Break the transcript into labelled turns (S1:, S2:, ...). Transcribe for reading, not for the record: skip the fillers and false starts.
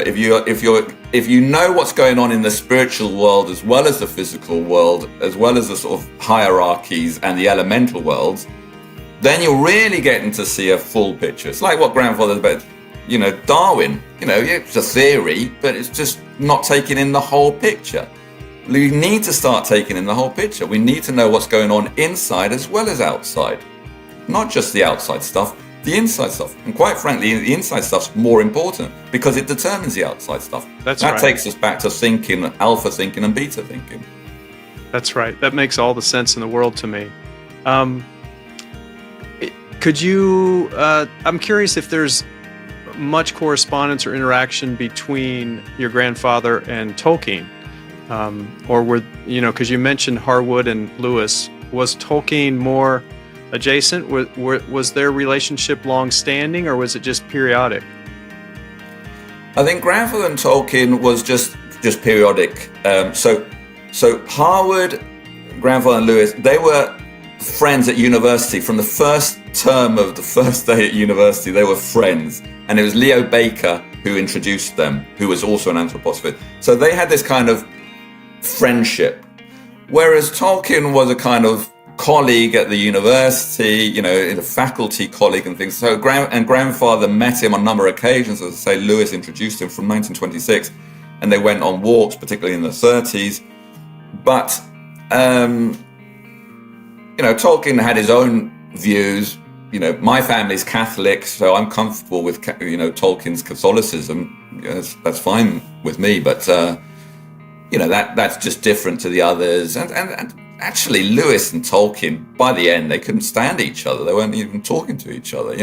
S1: But if you know what's going on in the spiritual world as well as the physical world, as well as the sort of hierarchies and the elemental worlds, then you're really getting to see a full picture. It's like what grandfather about, Darwin. It's a theory, but it's just not taking in the whole picture. We need to start taking in the whole picture. We need to know what's going on inside as well as outside. Not just the outside stuff, the inside stuff. And quite frankly, the inside stuff's more important because it determines the outside stuff. That takes us back to thinking, alpha thinking and beta thinking.
S2: That's right. That makes all the sense in the world to me. Could you, I'm curious if there's much correspondence or interaction between your grandfather and Tolkien, or were, because you mentioned Harwood and Lewis, was Tolkien more adjacent? Was their relationship long-standing, or was it just periodic?
S1: I think grandfather and Tolkien was just periodic. So Harwood, grandfather and Lewis, they were friends at university. From the first term of the first day at university, they were friends. And it was Leo Baker who introduced them, who was also an anthroposopher. So they had this kind of friendship. Whereas Tolkien was a kind of colleague at the university, in a faculty colleague and things. So grandfather met him on a number of occasions. As I say, Lewis introduced him from 1926, and they went on walks, particularly in the 30s. But Tolkien had his own views. My family's Catholic, so I'm comfortable with Tolkien's Catholicism. That's fine with me. But that's just different to the others. And actually, Lewis and Tolkien, by the end, they couldn't stand each other. They weren't even talking to each other.